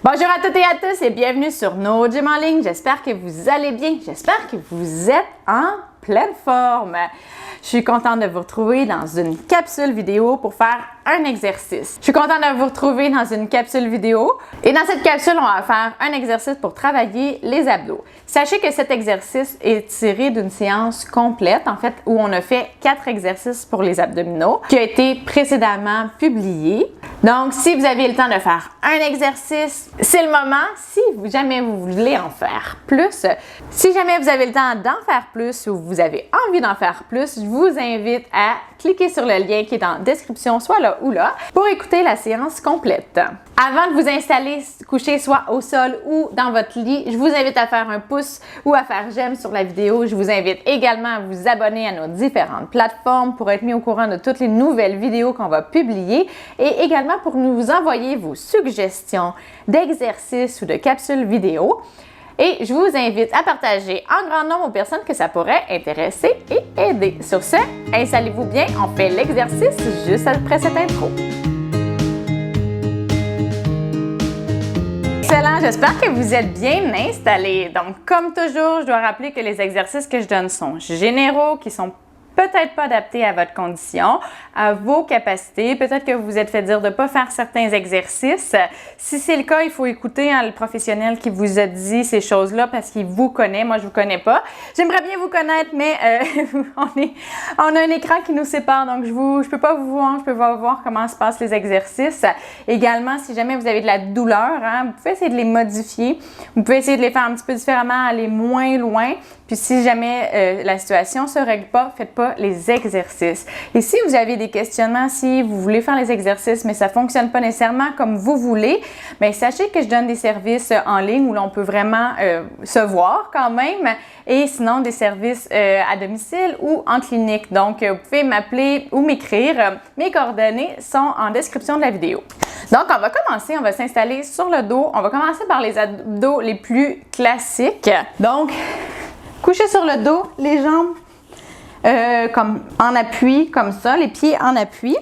Bonjour à toutes et à tous et bienvenue sur No Gym en ligne. J'espère que vous allez bien. J'espère que vous êtes en pleine forme. Je suis contente de vous retrouver dans une capsule vidéo pour faire un exercice. Je suis contente de vous retrouver dans une capsule vidéo et dans cette capsule, on va faire un exercice pour travailler les abdos. Sachez que cet exercice est tiré d'une séance complète, en fait, où on a fait 4 exercices pour les abdominaux qui a été précédemment publié. Donc, si vous avez le temps de faire un exercice, c'est le moment. Si jamais vous voulez en faire plus, si jamais vous avez le temps d'en faire plus ou vous avez envie d'en faire plus, je vous invite à cliquer sur le lien qui est en description, soit là ou là, pour écouter la séance complète. Avant de vous installer couché soit au sol ou dans votre lit, je vous invite à faire un pouce ou à faire j'aime sur la vidéo. Je vous invite également à vous abonner à nos différentes plateformes pour être mis au courant de toutes les nouvelles vidéos qu'on va publier et également pour nous envoyer vos suggestions d'exercices ou de capsules vidéo. Et je vous invite à partager en grand nombre aux personnes que ça pourrait intéresser et aider. Sur ce, installez-vous bien, on fait l'exercice juste après cette intro. Excellent, j'espère que vous êtes bien installés. Donc, comme toujours, je dois rappeler que les exercices que je donne sont généraux, qui sont peut-être pas adaptés à votre condition, à vos capacités. Peut-être que vous vous êtes fait dire de ne pas faire certains exercices. Si c'est le cas, il faut écouter le professionnel qui vous a dit ces choses-là parce qu'il vous connaît. Moi, je ne vous connais pas. J'aimerais bien vous connaître, mais on a un écran qui nous sépare, donc je ne peux pas vous voir, je peux pas voir comment se passent les exercices. Également, si jamais vous avez de la douleur, vous pouvez essayer de les modifier. Vous pouvez essayer de les faire un petit peu différemment, aller moins loin. Puis si jamais la situation ne se règle pas, faites pas les exercices. Et si vous avez des questionnements, si vous voulez faire les exercices, mais ça ne fonctionne pas nécessairement comme vous voulez, bien sachez que je donne des services en ligne où l'on peut vraiment se voir quand même, et sinon des services à domicile ou en clinique. Donc, vous pouvez m'appeler ou m'écrire. Mes coordonnées sont en description de la vidéo. Donc, on va commencer, on va s'installer sur le dos. On va commencer par les abdos les plus classiques. Donc, couché sur le dos, les jambes comme en appui, comme ça, les pieds en appui.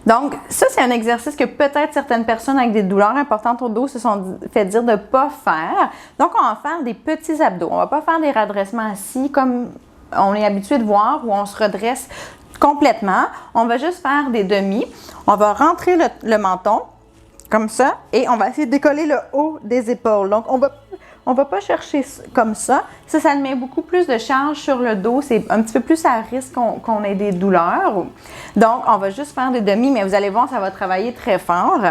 Donc, ça, c'est un exercice que peut-être certaines personnes avec des douleurs importantes au dos se sont fait dire de ne pas faire. Donc, on va faire des petits abdos. On ne va pas faire des redressements assis comme on est habitué de voir, où on se redresse complètement. On va juste faire des demi. On va rentrer le menton, comme ça, et on va essayer de décoller le haut des épaules. Donc, on va pas chercher comme ça. Ça met beaucoup plus de charge sur le dos. C'est un petit peu plus à risque qu'on ait des douleurs. Donc, on va juste faire des demi, mais vous allez voir, ça va travailler très fort.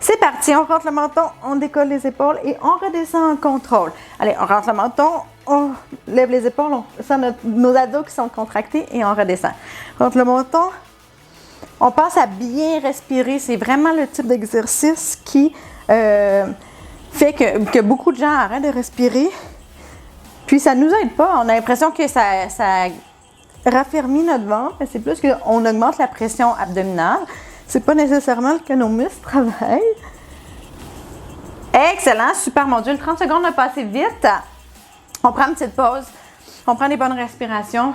C'est parti, on rentre le menton, on décolle les épaules et on redescend en contrôle. Allez, on rentre le menton, on lève les épaules, on sent nos abdos qui sont contractés et on redescend. On rentre le menton, on pense à bien respirer. C'est vraiment le type d'exercice qui fait que beaucoup de gens arrêtent de respirer. Puis ça ne nous aide pas. On a l'impression que ça raffermit notre ventre, mais c'est plus qu'on augmente la pression abdominale. C'est pas nécessairement que nos muscles travaillent. Excellent, super module. 30 secondes a passé vite. On prend une petite pause. On prend des bonnes respirations.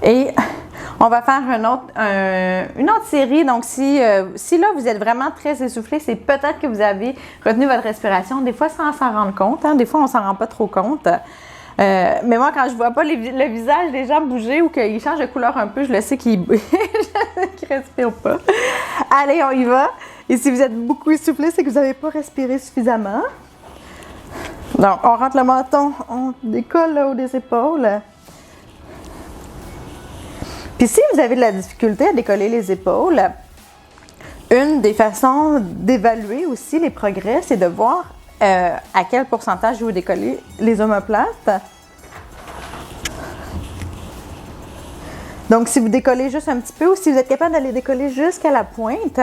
Et on va faire une autre série. Donc, si là, vous êtes vraiment très essoufflé, c'est peut-être que vous avez retenu votre respiration. Des fois, sans s'en rendre compte. Des fois, on ne s'en rend pas trop compte. Mais moi, quand je ne vois pas le visage des gens bouger ou qu'ils changent de couleur un peu, je le sais qu'ils ne respirent pas. Allez, on y va. Et si vous êtes beaucoup essoufflé, c'est que vous n'avez pas respiré suffisamment. Donc, on rentre le menton, on décolle le haut des épaules. Puis si vous avez de la difficulté à décoller les épaules, une des façons d'évaluer aussi les progrès, c'est de voir à quel pourcentage vous décollez les omoplates. Donc, si vous décollez juste un petit peu ou si vous êtes capable d'aller décoller jusqu'à la pointe,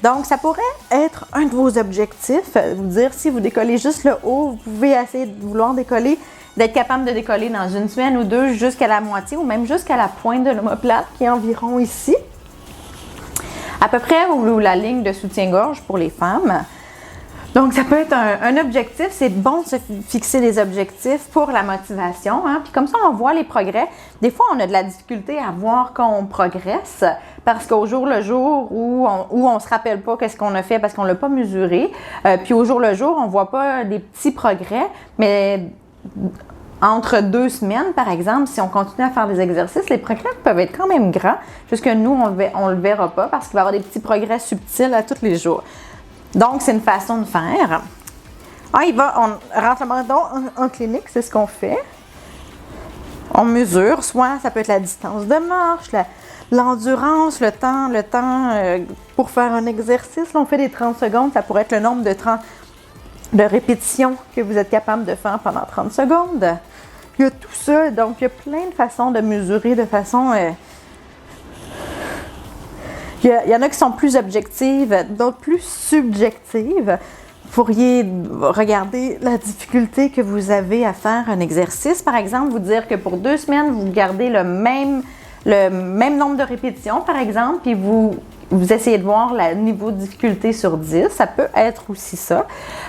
donc ça pourrait être un de vos objectifs. Vous dire, si vous décollez juste le haut, vous pouvez essayer de vouloir décoller, d'être capable de décoller dans une semaine ou deux jusqu'à la moitié ou même jusqu'à la pointe de l'omoplate qui est environ ici. À peu près où la ligne de soutien-gorge pour les femmes. Donc, ça peut être un objectif. C'est bon de se fixer des objectifs pour la motivation. Hein? Puis comme ça, on voit les progrès. Des fois, on a de la difficulté à voir quand on progresse parce qu'au jour le jour où on ne se rappelle pas qu'est-ce qu'on a fait parce qu'on ne l'a pas mesuré. Puis au jour le jour, on ne voit pas des petits progrès. Mais entre 2 semaines, par exemple, si on continue à faire des exercices, les progrès peuvent être quand même grands. Juste que nous, on le verra pas parce qu'il va y avoir des petits progrès subtils à tous les jours. Donc, c'est une façon de faire. On rentre le menton en clinique, c'est ce qu'on fait. On mesure, soit ça peut être la distance de marche, l'endurance, le temps pour faire un exercice. Là, on fait des 30 secondes, ça pourrait être le nombre de répétitions que vous êtes capable de faire pendant 30 secondes. Il y a tout ça, donc il y a plein de façons de mesurer de façon... Il y en a qui sont plus objectives, d'autres plus subjectives. Vous pourriez regarder la difficulté que vous avez à faire un exercice. Par exemple, vous dire que pour 2 semaines, vous gardez le même nombre de répétitions, par exemple, puis vous essayez de voir le niveau de difficulté sur 10. Ça peut être aussi ça.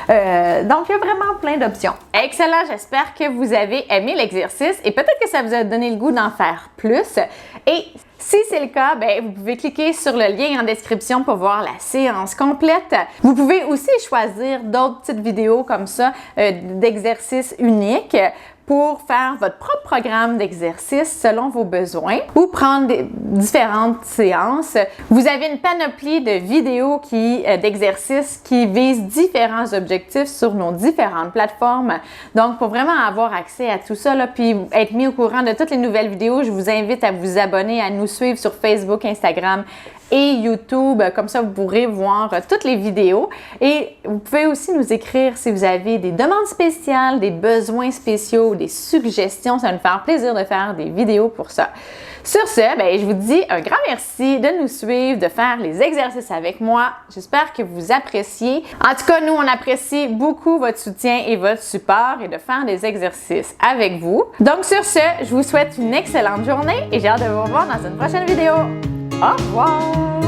Donc, il y a vraiment plein d'options. Excellent! J'espère que vous avez aimé l'exercice et peut-être que ça vous a donné le goût d'en faire plus. Et si c'est le cas, vous pouvez cliquer sur le lien en description pour voir la séance complète. Vous pouvez aussi choisir d'autres petites vidéos comme ça d'exercices uniques pour faire votre propre programme d'exercice selon vos besoins ou prendre différentes séances. Vous avez une panoplie de vidéos d'exercices qui visent différents objectifs sur nos différentes plateformes. Donc, pour vraiment avoir accès à tout ça, puis être mis au courant de toutes les nouvelles vidéos, je vous invite à vous abonner, à nous suivre sur Facebook, Instagram et YouTube. Comme ça, vous pourrez voir toutes les vidéos. Et vous pouvez aussi nous écrire si vous avez des demandes spéciales, des besoins spéciaux, des suggestions. Ça va nous faire plaisir de faire des vidéos pour ça. Sur ce, je vous dis un grand merci de nous suivre, de faire les exercices avec moi. J'espère que vous appréciez. En tout cas, nous, on apprécie beaucoup votre soutien et votre support et de faire des exercices avec vous. Donc, sur ce, je vous souhaite une excellente journée et j'ai hâte de vous revoir dans une prochaine vidéo. Au revoir!